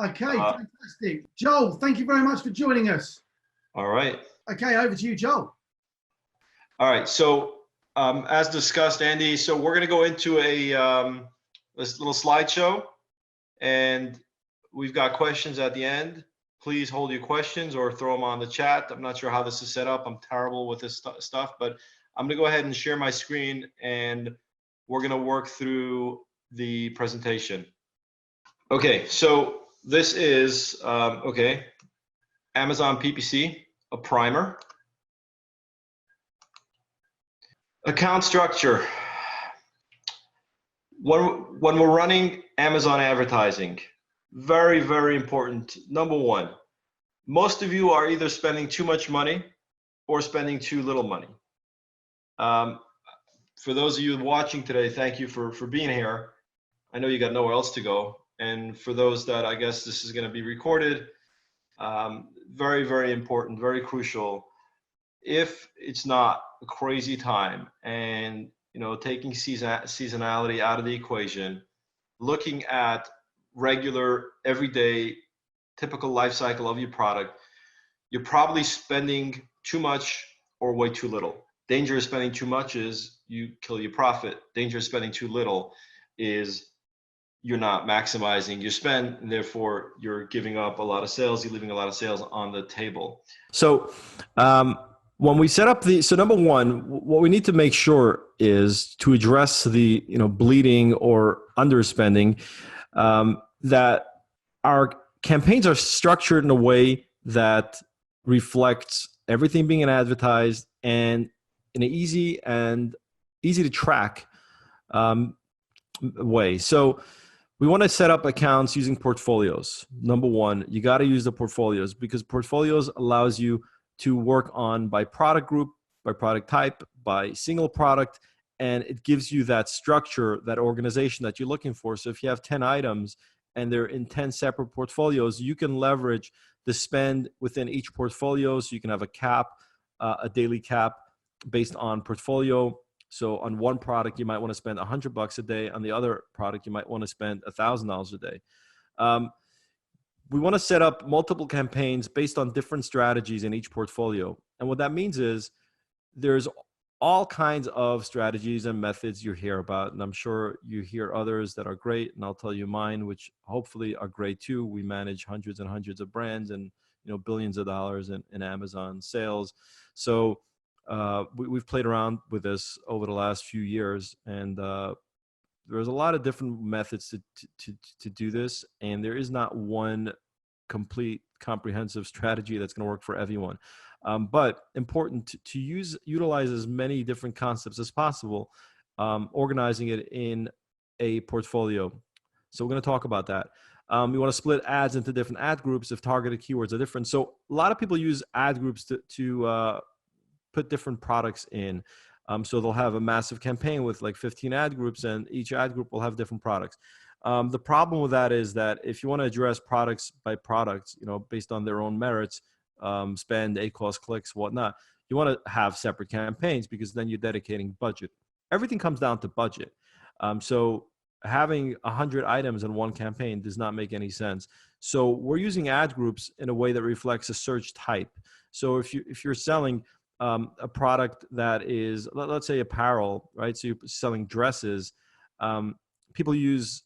Okay, fantastic. Joel, thank you very much for joining us. All right. Okay, over to you, Joel. All right. So as discussed, Andy, so we're going to go into this little slideshow, and we've got questions at the end. Please hold your questions or throw them on the chat. I'm not sure how this is set up. I'm terrible with this stuff, but I'm going to go ahead and share my screen, and we're going to work through the presentation. Okay, so this is, Amazon PPC, a primer. Account structure. When we're running Amazon advertising, very, very important. Number one, most of you are either spending too much money or spending too little money. For those of you watching today, thank you for being here. I know you got nowhere else to go. And for those that I guess this is going to be recorded, very, very important, very crucial. If it's not a crazy time and taking seasonality out of the equation, looking at regular, everyday, typical life cycle of your product, you're probably spending too much or way too little. Danger of spending too much is you kill your profit. Danger of spending too little is you're not maximizing your spend, and therefore you're giving up a lot of sales, you're leaving a lot of sales on the table. So when we set up so number one, what we need to make sure is to address the bleeding or underspending, that our campaigns are structured in a way that reflects everything being advertised and in an easy to track way. So we want to set up accounts using portfolios. Number one, you got to use the portfolios because portfolios allows you to work on by product group, by product type, by single product, and it gives you that structure, that organization that you're looking for. So if you have 10 items and they're in 10 separate portfolios, you can leverage the spend within each portfolio. So you can have a cap, a daily cap based on portfolio. So on one product, you might want to spend $100 a day. On the other product, you might want to spend $1,000 a day. We want to set up multiple campaigns based on different strategies in each portfolio. And what that means is there's all kinds of strategies and methods you hear about. And I'm sure you hear others that are great. And I'll tell you mine, which hopefully are great too. We manage hundreds and hundreds of brands and billions of dollars in Amazon sales. So we've played around with this over the last few years, and there's a lot of different methods to do this, and there is not one complete comprehensive strategy that's going to work for everyone. But important to utilize as many different concepts as possible, organizing it in a portfolio. So we're going to talk about that. We want to split ads into different ad groups if targeted keywords are different. So a lot of people use ad groups to put different products in. So they'll have a massive campaign with like 15 ad groups, and each ad group will have different products. The problem with that is that if you want to address products by products, based on their own merits, spend, ACoS, clicks, whatnot, you want to have separate campaigns because then you're dedicating budget. Everything comes down to budget. So having 100 items in one campaign does not make any sense. So we're using ad groups in a way that reflects a search type. So if you're selling a product that is, let's say apparel, right? So you're selling dresses. People use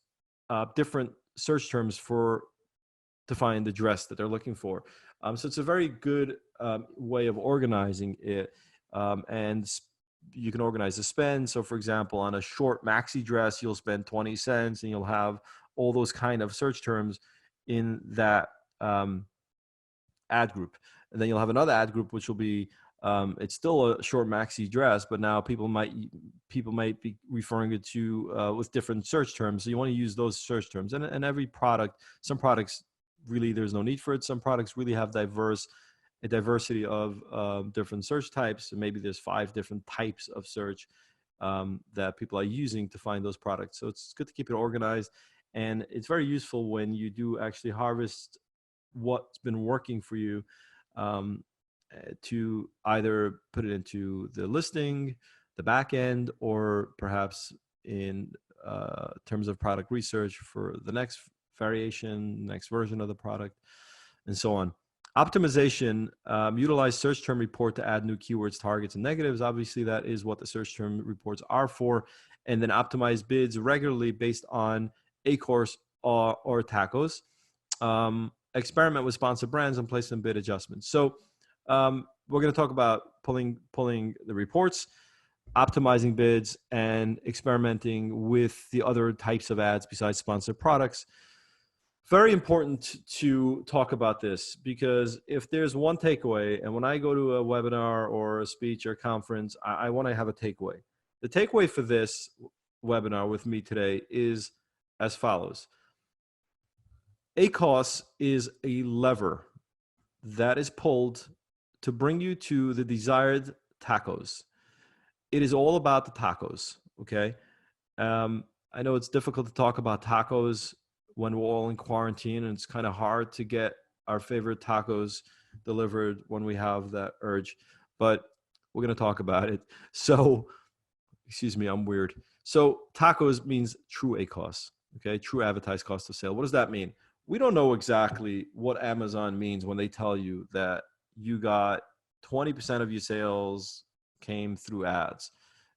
different search terms to find the dress that they're looking for. So it's a very good way of organizing it. And you can organize the spend. So for example, on a short maxi dress, you'll spend 20 cents and you'll have all those kind of search terms in that ad group. And then you'll have another ad group, which will be, it's still a short maxi dress, but now people might be referring it to with different search terms. So you want to use those search terms. And every product, some products really there's no need for it. Some products really have a diversity of different search types. And maybe there's 5 different types of search that people are using to find those products. So it's good to keep it organized. And it's very useful when you do actually harvest what's been working for you, to either put it into the listing, the back end, or perhaps in terms of product research for the next variation, next version of the product, and so on. Optimization, utilize search term report to add new keywords, targets, and negatives. Obviously, that is what the search term reports are for. And then optimize bids regularly based on ACoS or tacos. Experiment with sponsored brands and place some bid adjustments. So we're going to talk about pulling the reports, optimizing bids, and experimenting with the other types of ads besides sponsored products. Very important to talk about this, because if there's one takeaway, and when I go to a webinar or a speech or conference, I want to have a takeaway. The takeaway for this webinar with me today is as follows. ACoS is a lever that is pulled to bring you to the desired tacos. It is all about the tacos, okay? I know it's difficult to talk about tacos when we're all in quarantine, and it's kind of hard to get our favorite tacos delivered when we have that urge, but we're going to talk about it. So, excuse me, I'm weird. So tacos means true ACoS, okay? True advertised cost of sale. What does that mean? We don't know exactly what Amazon means when they tell you that you got 20% of your sales came through ads,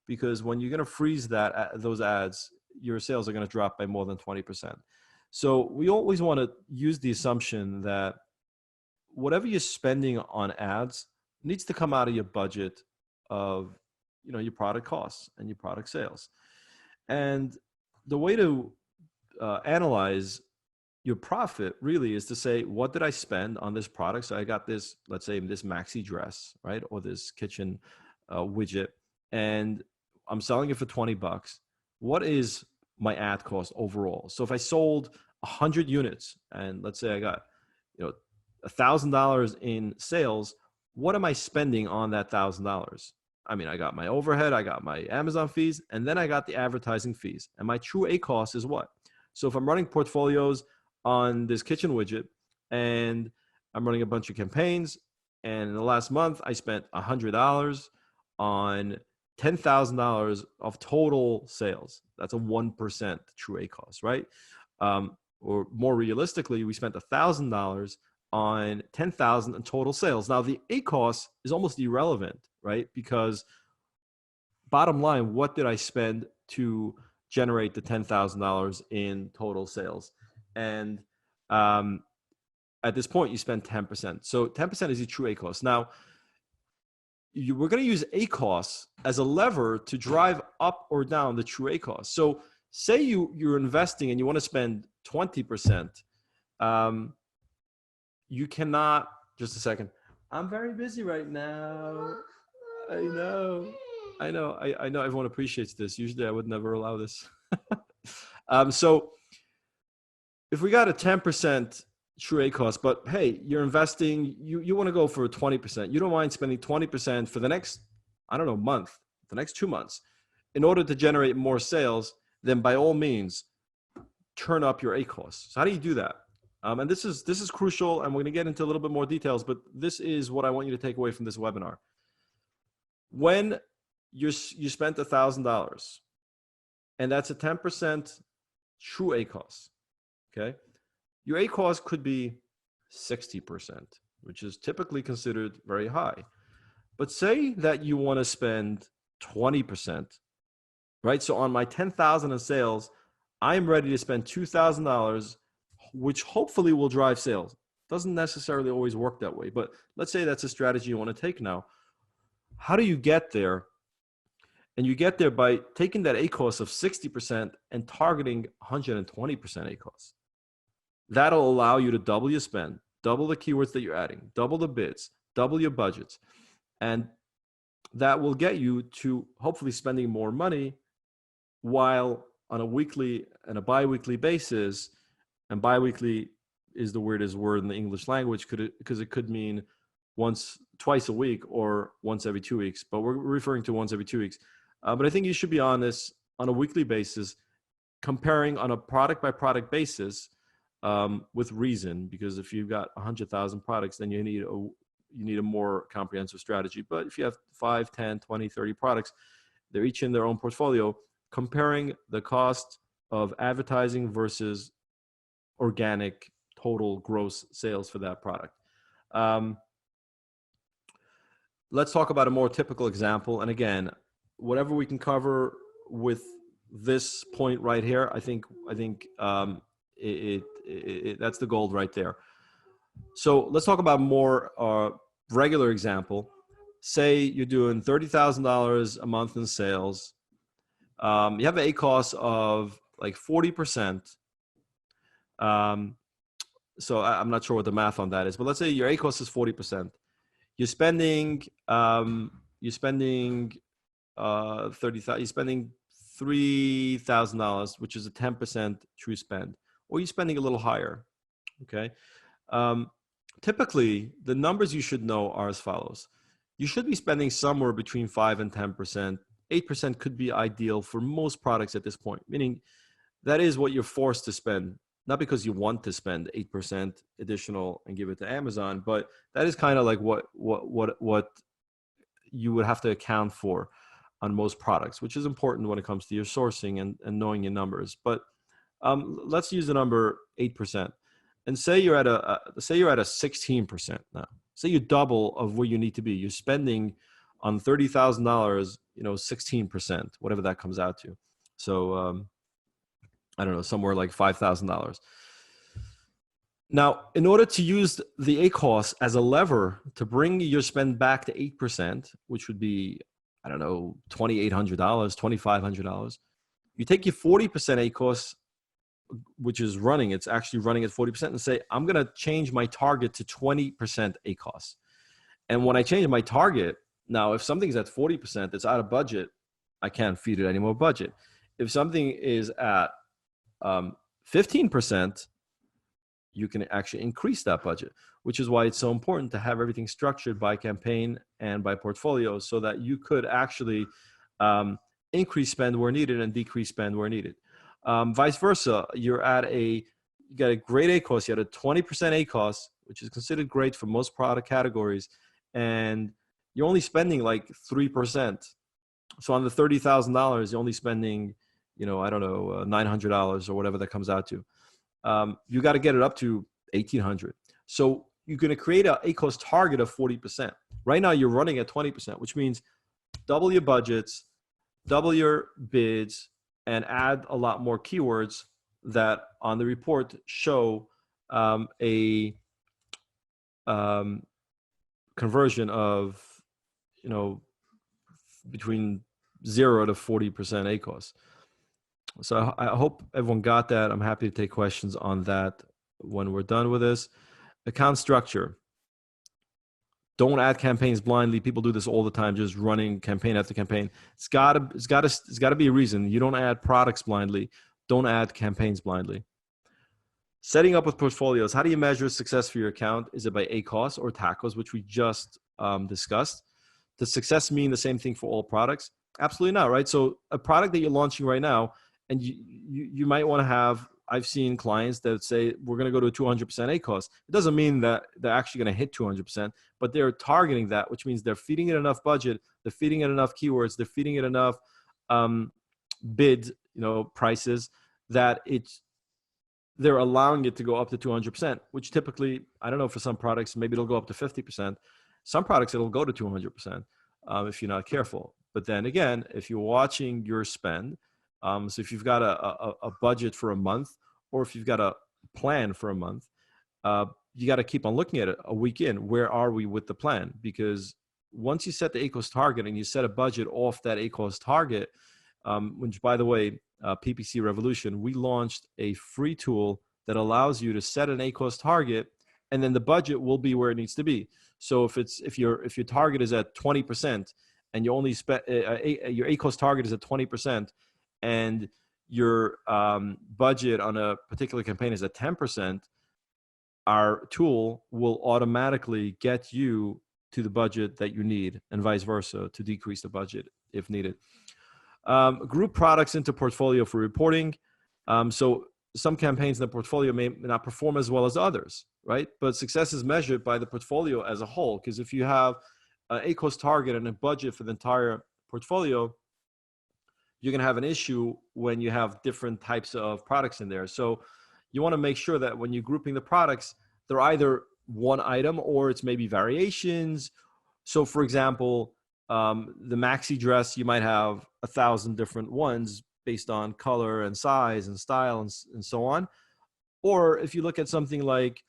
because when you're going to freeze those ads, your sales are going to drop by more than 20%. So we always want to use the assumption that whatever you're spending on ads needs to come out of your budget of, your product costs and your product sales. And the way to analyze your profit really is to say, what did I spend on this product? So I got this, let's say this maxi dress, right? Or this kitchen widget, and I'm selling it for $20. What is my ad cost overall? So if I sold 100 units, and let's say I got, $1,000 in sales, what am I spending on that $1,000? I mean, I got my overhead, I got my Amazon fees, and then I got the advertising fees. And my true ACoS is what? So if I'm running portfolios on this kitchen widget and I'm running a bunch of campaigns, and in the last month I spent $100 on $10,000 of total sales. That's a 1% true ACoS, right? Or more realistically, we spent $1,000 on 10,000 in total sales. Now the ACoS is almost irrelevant, right? Because bottom line, what did I spend to generate the $10,000 in total sales? And at this point, you spend 10%. So 10% is your true ACoS. Now, we're going to use ACoS as a lever to drive up or down the true ACoS. So say you're investing and you want to spend 20%. You cannot, just a second. I'm very busy right now. I know everyone appreciates this. Usually I would never allow this. So if we got a 10% true ACoS, but hey, you're investing, you want to go for 20%. You don't mind spending 20% for the next, month, the next 2 months, in order to generate more sales, then by all means, turn up your ACoS. So how do you do that? And this is crucial, and we're going to get into a little bit more details, but this is what I want you to take away from this webinar. When you spent $1,000, and that's a 10% true ACoS, okay? Your ACoS could be 60%, which is typically considered very high. But say that you want to spend 20%, right? So on my $10,000 in sales, I'm ready to spend $2,000, which hopefully will drive sales. Doesn't necessarily always work that way, but let's say that's a strategy you want to take now. How do you get there? And you get there by taking that ACoS of 60% and targeting 120% ACoS. That'll allow you to double your spend, double the keywords that you're adding, double the bids, double your budgets. And that will get you to hopefully spending more money, while on a weekly and a bi-weekly basis, and bi-weekly is the weirdest word in the English language because it could mean twice a week or once every 2 weeks, but we're referring to once every 2 weeks. But I think you should be on this on a weekly basis, comparing on a product by product basis, with reason, because if you've got 100,000 products, then you need a more comprehensive strategy. But if you have 5, 10, 20, 30 products, they're each in their own portfolio, comparing the cost of advertising versus organic total gross sales for that product. Let's talk about a more typical example. And again, whatever we can cover with this point right here, I think that's the gold right there. So let's talk about more regular example. Say you're doing $30,000 a month in sales. You have an ACOS of like 40%. So I'm not sure what the math on that is, but let's say your ACOS is 40%. You're spending $30,000. You're spending $3,000, which is a 10% true spend, or you're spending a little higher. Okay. Typically, the numbers you should know are as follows. You should be spending somewhere between 5 and 10%. 8% could be ideal for most products at this point, meaning that is what you're forced to spend, not because you want to spend 8% additional and give it to Amazon, but that is kind of like what you would have to account for on most products, which is important when it comes to your sourcing and knowing your numbers. But let's use the number 8%. And say you're at a 16% now. Say you double of where you need to be. You're spending on $30,000, 16%, whatever that comes out to. So I don't know, somewhere like $5,000. Now, in order to use the ACOS as a lever to bring your spend back to 8%, which would be, I don't know, $2,800, $2,500, you take your 40% ACOS, which is running, it's actually running at 40%, and say, I'm going to change my target to 20% ACOS. And when I change my target, now, if something's at 40%, it's out of budget, I can't feed it any more budget. If something is at 15%, you can actually increase that budget, which is why it's so important to have everything structured by campaign and by portfolio so that you could actually increase spend where needed and decrease spend where needed. Vice versa, you got a great ACOS, you had a 20% ACOS, which is considered great for most product categories, and you're only spending like 3%. So on the $30,000, you're only spending, I don't know, $900 or whatever that comes out to. You got to get it up to $1,800. So you're going to create an ACOS target of 40%. Right now you're running at 20%, which means double your budgets, double your bids, and add a lot more keywords that on the report show a conversion of, between 0 to 40% ACOS. So I hope everyone got that. I'm happy to take questions on that when we're done with this. Account structure. Don't add campaigns blindly. People do this all the time, just running campaign after campaign. It's gotta be a reason. You don't add products blindly. Don't add campaigns blindly. Setting up with portfolios. How do you measure success for your account? Is it by ACOS or TACOS, which we just discussed? Does success mean the same thing for all products? Absolutely not, right? So a product that you're launching right now, and you might want to have, I've seen clients that say, we're going to go to a 200% ACOS. It doesn't mean that they're actually going to hit 200%, but they're targeting that, which means they're feeding it enough budget, they're feeding it enough keywords, they're feeding it enough bid, prices that they're allowing it to go up to 200%, which typically, I don't know, for some products, maybe it'll go up to 50%. Some products, it'll go to 200% if you're not careful. But then again, if you're watching your spend, so if you've got a budget for a month, or if you've got a plan for a month, you got to keep on looking at it a week in. Where are we with the plan? Because once you set the ACOS target and you set a budget off that ACOS target, which, by the way, PPC Revolution, we launched a free tool that allows you to set an ACOS target, and then the budget will be where it needs to be. So if your target is at 20% and you only spend your ACOS target is at 20%, and your budget on a particular campaign is at 10%, our tool will automatically get you to the budget that you need, and vice versa, to decrease the budget if needed. Group products into portfolio for reporting. So some campaigns in the portfolio may not perform as well as others, right? But success is measured by the portfolio as a whole, because if you have an ACOS target and a budget for the entire portfolio, you're going to have an issue when you have different types of products in there. So you want to make sure that when you're grouping the products, they're either one item or it's maybe variations. So for example, the maxi dress, you might have 1,000 different ones based on color and size and style and so on. Or if you look at something like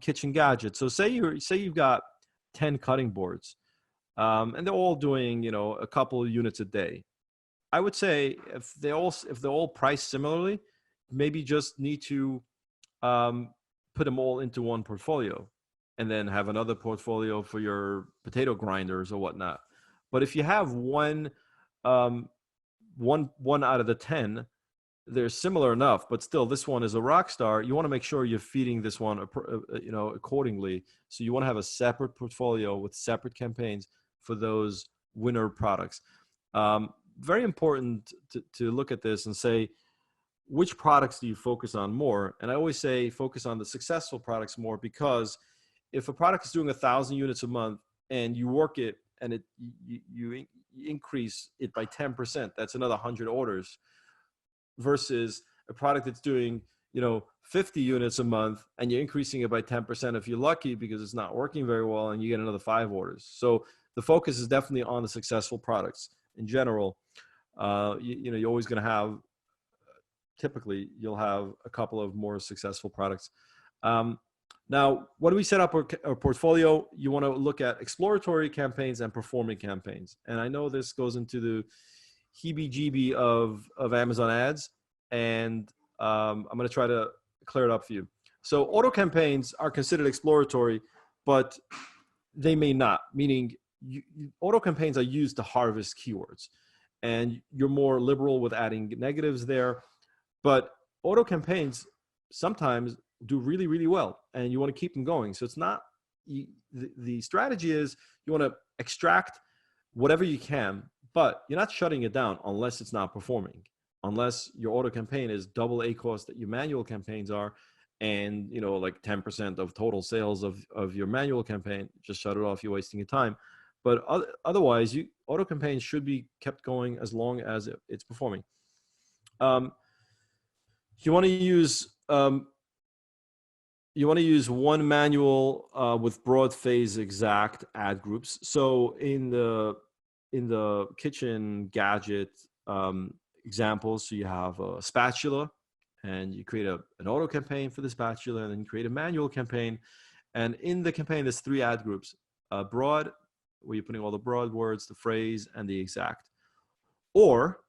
kitchen gadgets, so say you've got 10 cutting boards, and they're all doing, you know, a couple of units a day. I would say if they're all priced similarly, maybe just need to put them all into one portfolio, and then have another portfolio for your potato grinders or whatnot. But if you have one out of the 10, they're similar enough, but still this one is a rock star. You want to make sure you're feeding this one, you know, accordingly. So you want to have a separate portfolio with separate campaigns for those winner products. Very important to look at this and say, which products do you focus on more? And I always say focus on the successful products more, because if a product is doing 1,000 units a month and you work it and you increase it by 10%, that's another 100 orders, versus a product that's doing, you know, 50 units a month and you're increasing it by 10% if you're lucky because it's not working very well, and you get another 5 orders. So the focus is definitely on the successful products in general. You know, you're always going to have, typically you'll have a couple of more successful products. Now, when we set up our portfolio, you want to look at exploratory campaigns and performing campaigns. And I know this goes into the heebie-jeebie of Amazon ads, and I'm going to try to clear it up for you. So auto campaigns are considered exploratory, but they may not, meaning auto campaigns are used to harvest keywords, and you're more liberal with adding negatives there. But auto campaigns sometimes do really, really well, and you want to keep them going. So it's not, the strategy is you want to extract whatever you can, but you're not shutting it down unless it's not performing, unless your auto campaign is double ACoS that your manual campaigns are, and, you know, like 10% of total sales of your manual campaign, just shut it off, you're wasting your time. But otherwise, auto campaigns should be kept going as long as it's performing. You want to use one manual with broad phase exact ad groups. So in the kitchen gadget examples, so you have a spatula, and you create an auto campaign for the spatula, and then you create a manual campaign. And in the campaign, there's 3 ad groups: broad, where you're putting all the broad words, the phrase, and the exact. Or,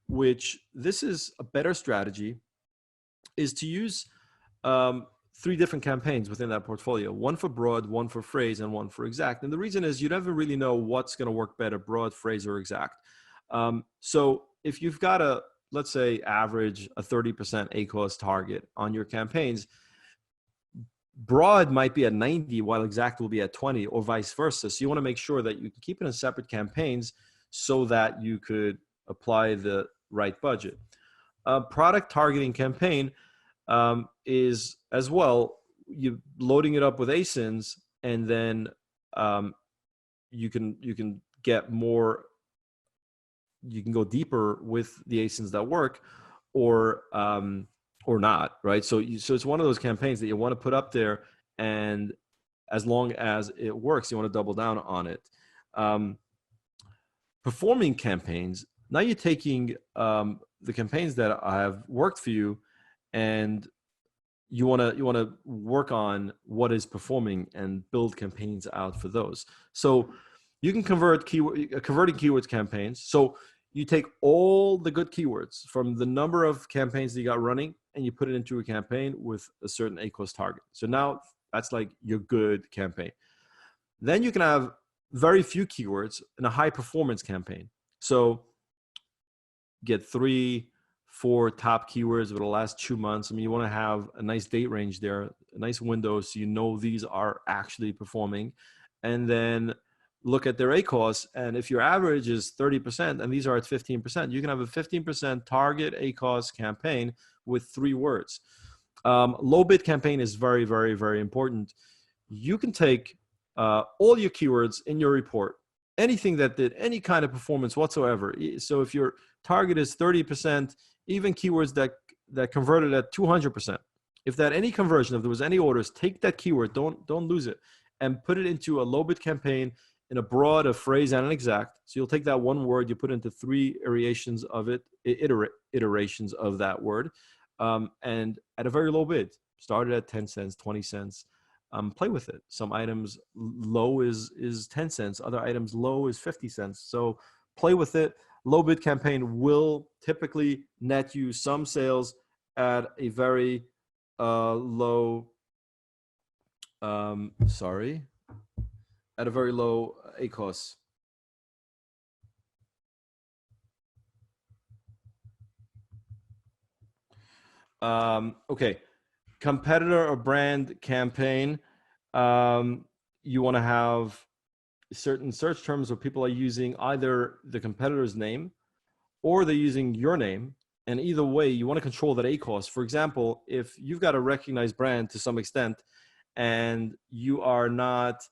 which this is a better strategy, is to use 3 different campaigns within that portfolio: one for broad, one for phrase, and one for exact. And the reason is you never really know what's going to work better, broad, phrase, or exact. So if you've got a, let's say, average a 30% ACoS target on your campaigns, broad might be at 90 while exact will be at 20, or vice versa. So you want to make sure that you can keep it in separate campaigns so that you could apply the right budget. Product targeting campaign is as well, you loading it up with ASINs, and then you can get more, you can go deeper with the ASINs that work, or not, right? So it's one of those campaigns that you want to put up there, and as long as it works, you want to double down on it. Performing campaigns, now you're taking the campaigns that have worked for you, and you want to work on what is performing and build campaigns out for those. So you can converting keywords campaigns. So you take all the good keywords from the number of campaigns that you got running, and you put it into a campaign with a certain ACoS target. So now that's like your good campaign. Then you can have very few keywords in a high performance campaign. So get 3, 4 top keywords over the last 2 months. I mean, you want to have a nice date range there, a nice window, so you know these are actually performing. And then look at their ACoS, and if your average is 30% and these are at 15%, you can have a 15% target ACoS campaign with 3 words. Low bid campaign is very, very, very important. You can take all your keywords in your report, anything that did any kind of performance whatsoever. So if your target is 30%, even keywords that that converted at 200%. If that any conversion, if there was any orders, take that keyword, don't lose it, and put it into a low bid campaign in a broad, a phrase, and an exact. So you'll take that one word, you put it into 3 iterations of it, iterations of that word, and at a very low bid. Started at 10 cents, 20 cents. Play with it. Some items low is 10 cents. Other items low is 50 cents. So play with it. Low bid campaign will typically net you some sales at a very low, at a very low ACOS. Okay, competitor or brand campaign. You want to have certain search terms where people are using either the competitor's name or they're using your name. And either way, you want to control that ACOS. For example, if you've got a recognized brand to some extent and you are not,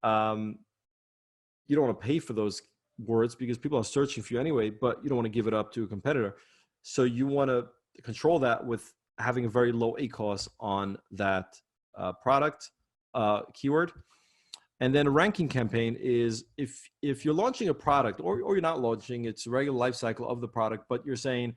you don't want to pay for those words because people are searching for you anyway, but you don't want to give it up to a competitor. So you want to control that with having a very low ACOS on that product keyword. And then a ranking campaign is if you're launching a product or you're not launching, it's a regular life cycle of the product, but you're saying,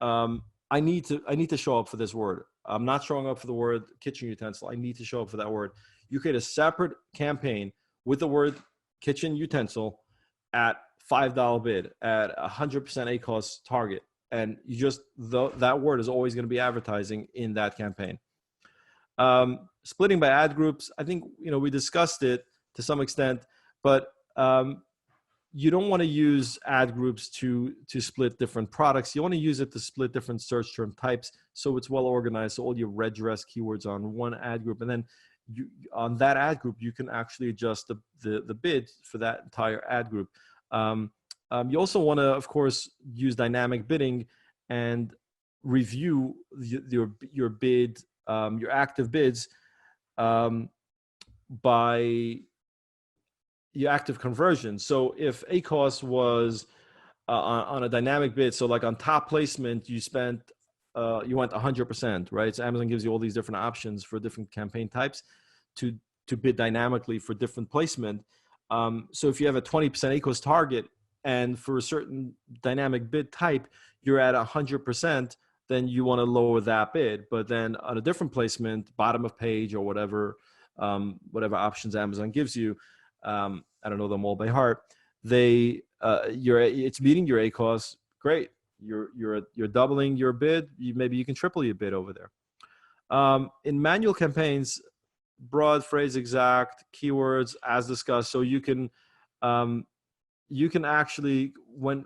I need to show up for this word. I'm not showing up for the word kitchen utensil. I need to show up for that word. You create a separate campaign with the word kitchen utensil at $5 bid at 100% ACOS target. And you just, that word is always going to be advertising in that campaign. Splitting by ad groups. I think, we discussed it to some extent, but you don't want to use ad groups to split different products. You want to use it to split different search term types. So it's well organized. So all your red dress keywords on one ad group. And then on that ad group, you can actually adjust the bid for that entire ad group. You also want to, of course, use dynamic bidding and review your bid, your active bids by your active conversion. So if ACOS was on a dynamic bid, so like on top placement, you spent, you went 100%, right? So Amazon gives you all these different options for different campaign types to bid dynamically for different placement. So if you have a 20% ACOS target and for a certain dynamic bid type, you're at 100%, then you want to lower that bid. But then on a different placement, bottom of page or whatever options Amazon gives you, I don't know them all by heart. It's meeting your ACOS. Great. You're doubling your bid. Maybe you can triple your bid over there. In manual campaigns, broad, phrase, exact, keywords as discussed. So you can actually, when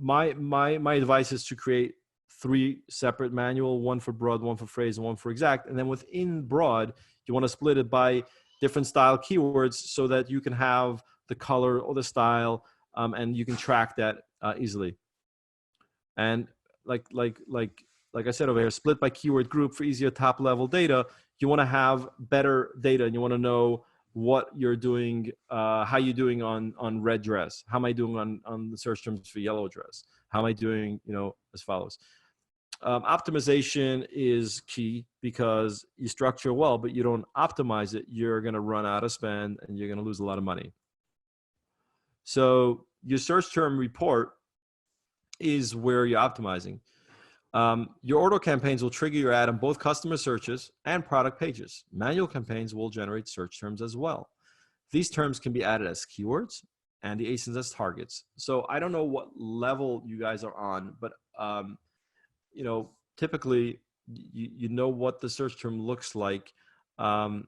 my advice is to create 3 separate manual, one for broad, one for phrase, and one for exact. And then within broad, you want to split it by different style keywords so that you can have the color or the style, and you can track that easily. And like I said over here, split by keyword group for easier top level data. You want to have better data, and you want to know what you're doing, how you're doing on red dress. How am I doing on the search terms for yellow dress? How am I doing, as follows. Optimization is key because you structure well, but you don't optimize it. You're going to run out of spend and you're going to lose a lot of money. So your search term report is where you're optimizing. Your auto campaigns will trigger your ad on both customer searches and product pages. Manual campaigns will generate search terms as well. These terms can be added as keywords and the ASINs as targets. So I don't know what level you guys are on, but typically you know what the search term looks like. And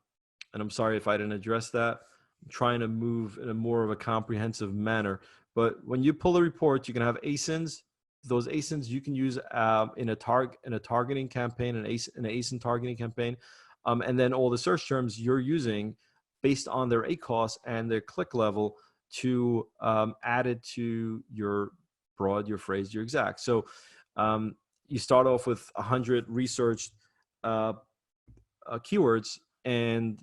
I'm sorry if I didn't address that. I'm trying to move in a more of a comprehensive manner. But when you pull a report, you can have ASINs. Those ASINs you can use in a targeting campaign, an ASIN targeting campaign, and then all the search terms you're using based on their ACOS and their click level to add it to your broad, your phrase, your exact. So you start off with 100 researched keywords, and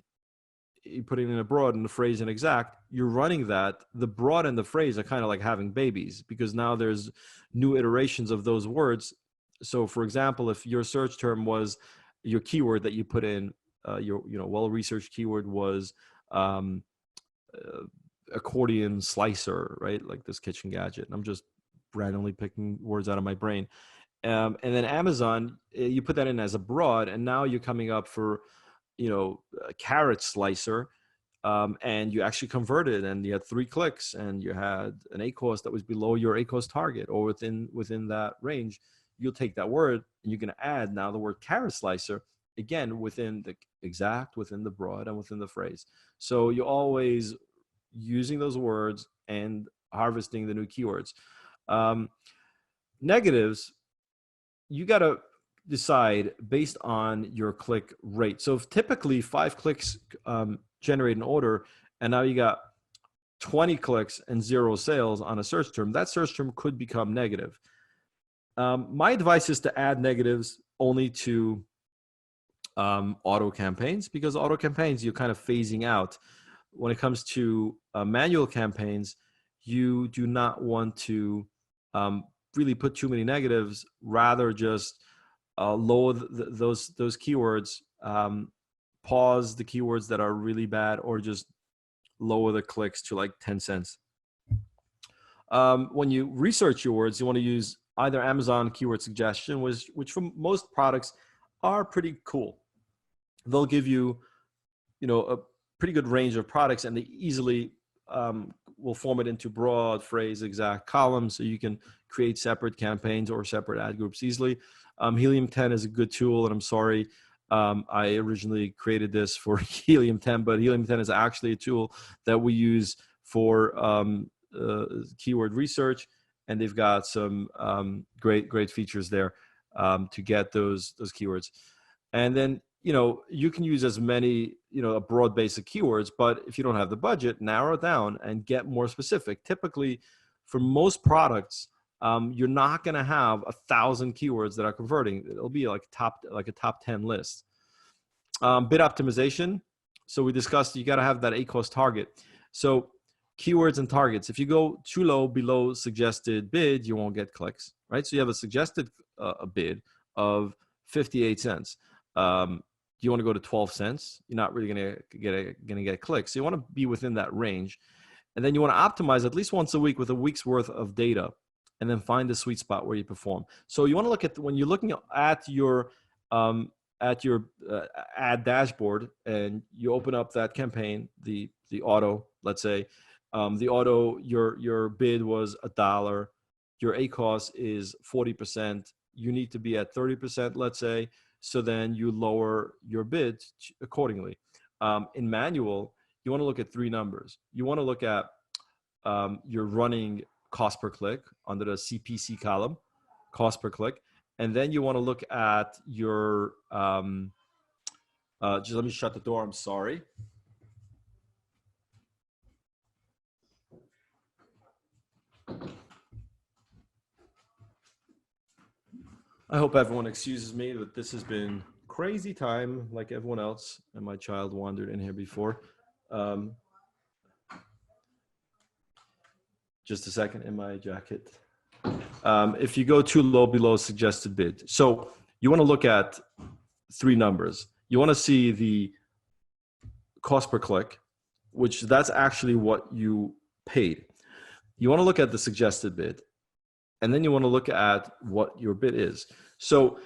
you put it in a broad and the phrase and exact. You're running that. The broad and the phrase are kind of like having babies because now there's new iterations of those words So for example, if your search term was your keyword that you put in, your well-researched keyword was um, uh, accordion slicer, right? Like this kitchen gadget. And I'm just randomly picking words out of my brain. And then Amazon, you put that in as a broad, and now you're coming up for, a carrot slicer, and you actually converted, and you had 3 clicks, and you had an ACoS that was below your ACoS target, or within that range. You'll take that word, and you're going to add now the word carrot slicer again within the broad and within the phrase. So you're always using those words and harvesting the new keywords. Negatives, you got to decide based on your click rate. So if typically 5 clicks generate an order, and now you got 20 clicks and 0 sales on a search term, that search term could become negative. My advice is to add negatives only to auto campaigns, because auto campaigns you're kind of phasing out. When it comes to manual campaigns, you do not want to really put too many negatives, rather just lower those keywords, pause the keywords that are really bad, or just lower the clicks to like 10 cents. When you research your words, you want to use either Amazon keyword suggestion, which for most products are pretty cool. They'll give you, a pretty good range of products, and they easily will form it into broad, phrase, exact columns, so you can create separate campaigns or separate ad groups easily. Helium 10 is a good tool, and I'm sorry, I originally created this for Helium 10, but Helium 10 is actually a tool that we use for keyword research, and they've got some great features there to get those keywords. And then you can use as many, a broad base of keywords, but if you don't have the budget, narrow it down and get more specific. Typically, for most products, you're not going to have 1,000 keywords that are converting. It'll be like a top 10 list. Bid optimization. So we discussed you got to have that ACoS target. So keywords and targets. If you go too low below suggested bid, you won't get clicks, right? So you have a suggested bid of 58 cents. Do you want to go to 12 cents? You're not really gonna get clicks. So you want to be within that range, and then you want to optimize at least once a week with a week's worth of data, and then find the sweet spot where you perform. So you want to look at, when you're looking at your ad dashboard, and you open up that campaign, the auto, let's say, the auto, your bid was $1, your ACoS is 40%. You need to be at 30%, let's say. So then you lower your bid accordingly. In manual, you want to look at 3 numbers. You want to look at your running cost per click under the CPC column, cost per click. And then you want to look at your, just let me shut the door, I'm sorry. I hope everyone excuses me, but this has been crazy time like everyone else, and my child wandered in here before. Just a second in my jacket. If you go too low below suggested bid, so you want to look at 3 numbers. You want to see the cost per click, which that's actually what you paid. You want to look at the suggested bid, and then you want to look at what your bid is. So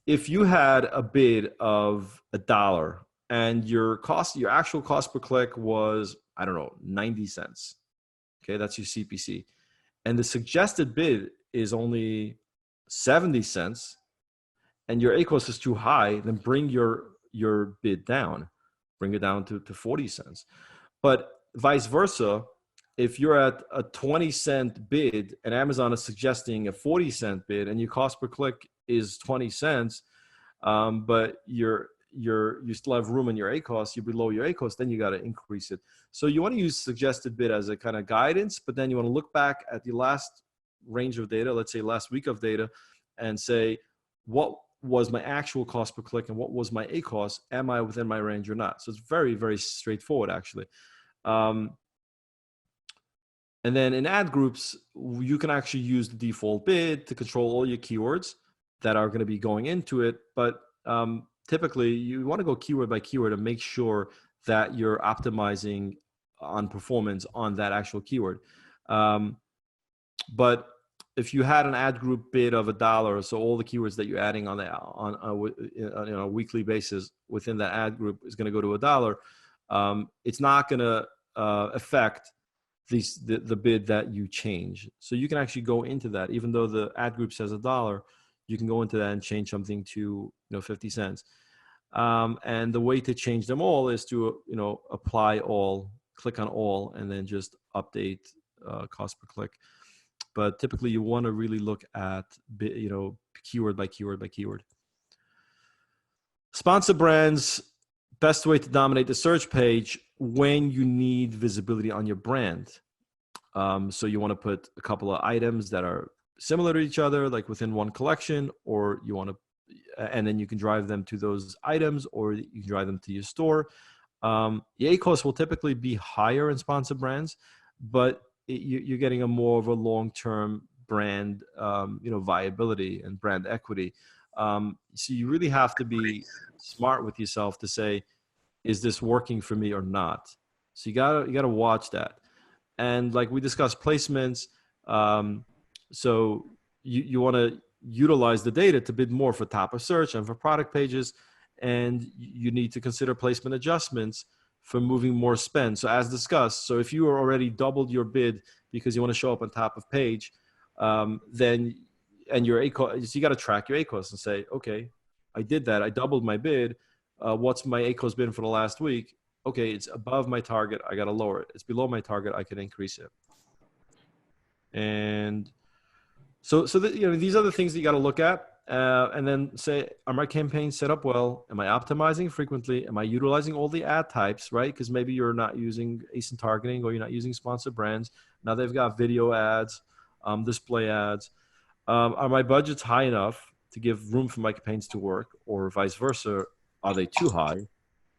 if you had a bid of $1 and your actual cost per click was, I don't know, 90 cents. Okay, that's your CPC. And the suggested bid is only 70 cents, and your ACoS is too high, then bring your bid down. Bring it down to 40 cents. But vice versa, if you're at a 20-cent bid and Amazon is suggesting a 40-cent bid, and your cost per click is 20 cents, but you still have room in your ACoS, you're below your ACoS, then you got to increase it. So you want to use suggested bid as a kind of guidance, but then you want to look back at the last range of data, let's say last week of data, and say, what was my actual cost per click and what was my ACoS? Am I within my range or not? So it's very, very straightforward, actually. And then in ad groups, you can actually use the default bid to control all your keywords. that are going to be going into it. But typically, you want to go keyword by keyword and make sure that you're optimizing on performance on that actual keyword. But if you had an ad group bid of $1, so all the keywords that you're adding on a weekly basis within that ad group is going to go to $1, it's not going to affect the bid that you change. So you can actually go into that, even though the ad group says $1, you can go into that and change something to 50 cents. And the way to change them all is to apply all, click on all, and then just update cost per click. But typically you want to really look at keyword by keyword by keyword. Sponsor brands, best way to dominate the search page when you need visibility on your brand. So you want to put a couple of items that are similar to each other, like within one collection, or you want to, and then you can drive them to those items, or you can drive them to your store. The ACoS will typically be higher in sponsor brands, but you're getting a more of a long-term brand, viability and brand equity. So you really have to be smart with yourself to say, is this working for me or not? So you gotta watch that. And like we discussed placements, so you want to utilize the data to bid more for top of search and for product pages, and you need to consider placement adjustments for moving more spend. So as discussed, so if you are already doubled your bid because you want to show up on top of page, then and your ACoS, so you got to track your ACoS and say, okay, I did that, I doubled my bid. What's my ACoS been for the last week? Okay, it's above my target, I got to lower it. It's below my target, I can increase it. And so these are the things that you got to look at, and then say, are my campaigns set up well? Am I optimizing frequently? Am I utilizing all the ad types, right? Because maybe you're not using ASIN targeting, or you're not using sponsored brands. Now they've got video ads, display ads. Are my budgets high enough to give room for my campaigns to work, or vice versa? Are they too high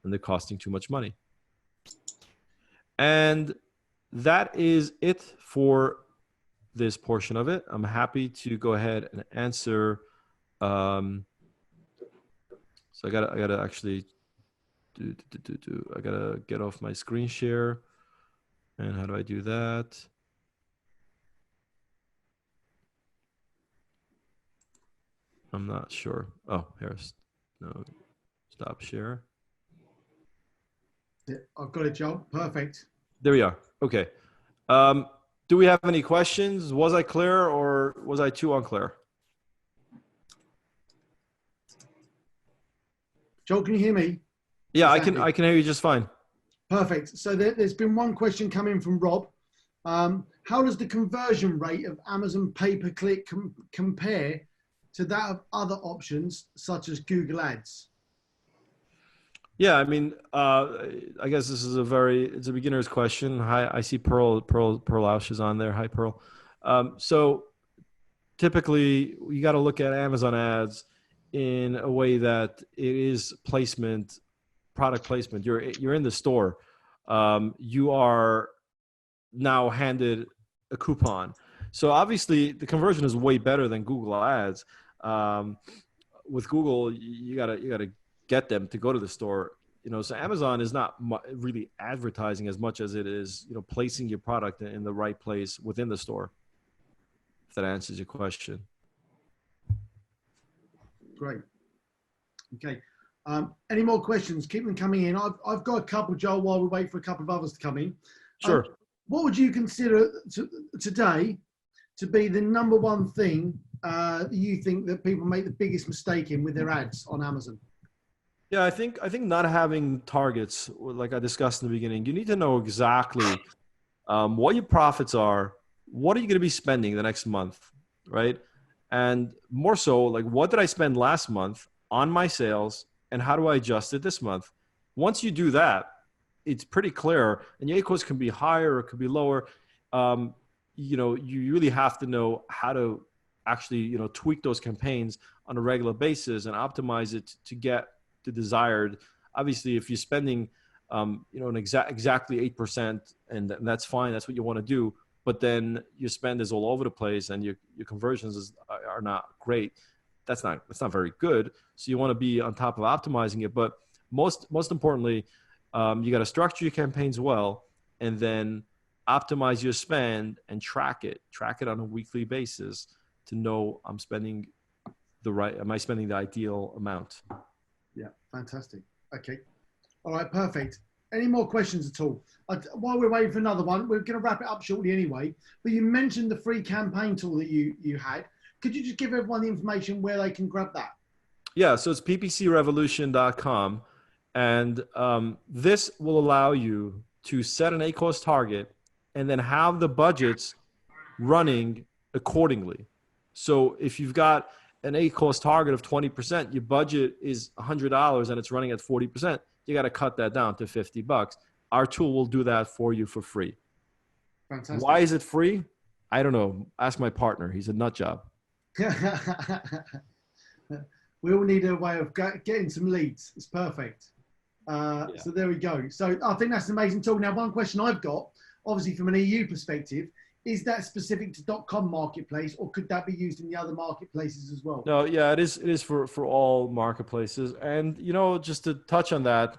and they're costing too much money? And that is it for this portion of it. I'm happy to go ahead and answer. So I gotta actually I gotta get off my screen share. And how do I do that? I'm not sure. Oh, here's no, stop share. I've got it, Joel. Perfect. There we are. Okay. Do we have any questions? Was I clear, or was I too unclear? Joel, can you hear me? Yeah, I can hear you just fine. Perfect. So there's been one question coming from Rob. How does the conversion rate of Amazon pay-per-click compare to that of other options such as Google Ads? Yeah, I mean, I guess this is it's a beginner's question. Hi, I see Pearl Lausch is on there. Hi, Pearl. So typically you got to look at Amazon ads in a way that it is placement, product placement. You're in the store. You are now handed a coupon. So obviously the conversion is way better than Google ads. With Google, you gotta get them to go to the store. So Amazon is not really advertising as much as it is, placing your product in the right place within the store. If that answers your question. Great. Okay. Any more questions? Keep them coming in. I've got a couple, Joel, while we wait for a couple of others to come in. Sure. What would you consider today to be the number one thing you think that people make the biggest mistake in with their ads on Amazon? Yeah, I think not having targets, like I discussed in the beginning, you need to know exactly what your profits are, what are you going to be spending the next month, right? And more so, like, what did I spend last month on my sales, and how do I adjust it this month? Once you do that, it's pretty clear, and your ACoS can be higher or it could be lower. You really have to know how to actually, tweak those campaigns on a regular basis and optimize it to get the desired. Obviously, if you're spending, exactly 8%, and that's fine, that's what you want to do. But then your spend is all over the place and your conversions are not great. that's not very good. So you want to be on top of optimizing it. But most importantly, you got to structure your campaigns well, and then optimize your spend and track it on a weekly basis to know am I spending the ideal amount? Yeah, fantastic. Okay. All right, perfect. Any more questions at all? While we're waiting for another one, we're going to wrap it up shortly anyway. But you mentioned the free campaign tool that you had. Could you just give everyone the information where they can grab that? Yeah, so it's ppcrevolution.com. And this will allow you to set an ACoS target and then have the budgets running accordingly. So if you've got an ACoS target of 20%, your budget is $100 and it's running at 40%, you got to cut that down to $50. Our tool will do that for you for free. Fantastic. Why is it free? I don't know. Ask my partner. He's a nut job. We all need a way of getting some leads. It's perfect. So there we go. So I think that's an amazing tool. Now, one question I've got, obviously from an EU perspective, is that specific to .com marketplace, or could that be used in the other marketplaces as well? No, yeah, it is for all marketplaces. And, just to touch on that,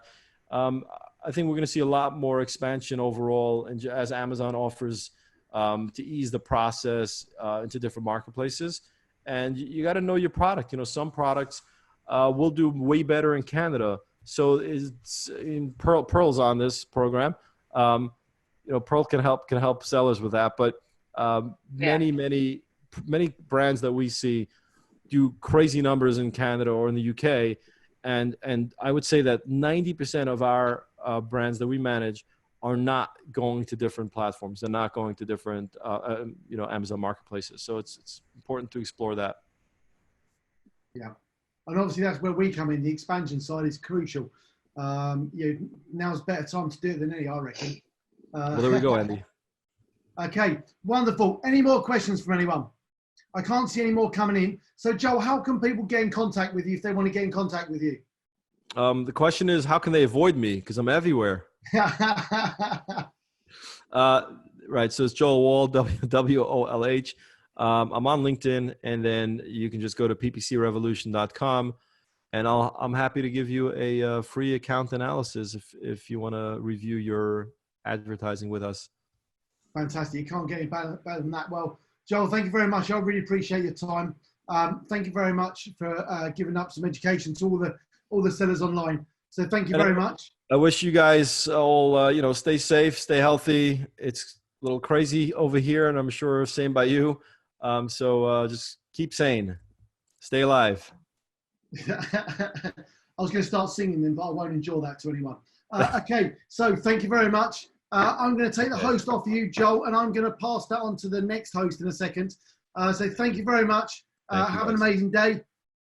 I think we're going to see a lot more expansion overall, and as Amazon offers to ease the process into different marketplaces. And you got to know your product. Some products will do way better in Canada. So it's in Pearl's on this program. Pearl can help sellers with that. But many brands that we see do crazy numbers in Canada or in the UK. And I would say that 90% of our brands that we manage are not going to different platforms. They're not going to different, Amazon marketplaces. So it's important to explore that. Yeah. And obviously that's where we come in. The expansion side is crucial. Now's a better time to do it than any, I reckon. Well, there we go, Andy. Okay, wonderful. Any more questions from anyone? I can't see any more coming in. So Joel, how can people get in contact with you if they want to get in contact with you? The question is, how can they avoid me? Because I'm everywhere. Right. So it's Joel Wohl, WOLH. I'm on LinkedIn, and then you can just go to ppcrevolution.com, and I'm happy to give you a free account analysis if you want to review your advertising with us. Fantastic. You can't get any better than that. Well, Joel, thank you very much. I really appreciate your time. Thank you very much for giving up some education to all the sellers online. So thank you very much. I wish you guys all, stay safe, stay healthy. It's a little crazy over here, and I'm sure same by you. So just keep sane, stay alive. I was going to start singing then, but I won't endure that to anyone. Okay, so thank you very much. I'm going to take the host off you, Joel, and I'm going to pass that on to the next host in a second. So thank you very much. Have an amazing day.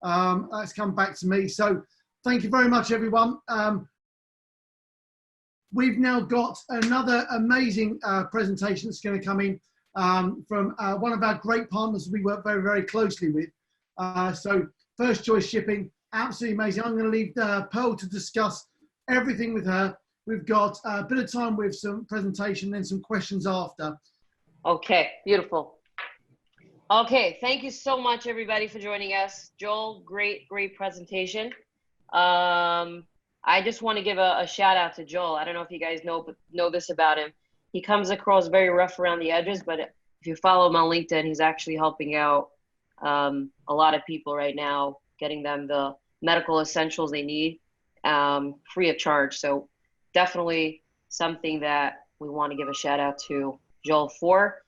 That's come back to me. So thank you very much, everyone. We've now got another amazing presentation that's going to come in from one of our great partners we work very, very closely with. So First Choice Shipping, absolutely amazing. I'm going to leave Pearl to discuss everything with her. We've got a bit of time with some presentation, then some questions after. Okay, beautiful. Okay, thank you so much, everybody, for joining us. Joel, great presentation. I just want to give a shout out to Joel. I don't know if you guys know this about him. He comes across very rough around the edges, but if you follow him on LinkedIn, he's actually helping out a lot of people right now, getting them the medical essentials they need free of charge. So definitely something that we want to give a shout out to Joel for.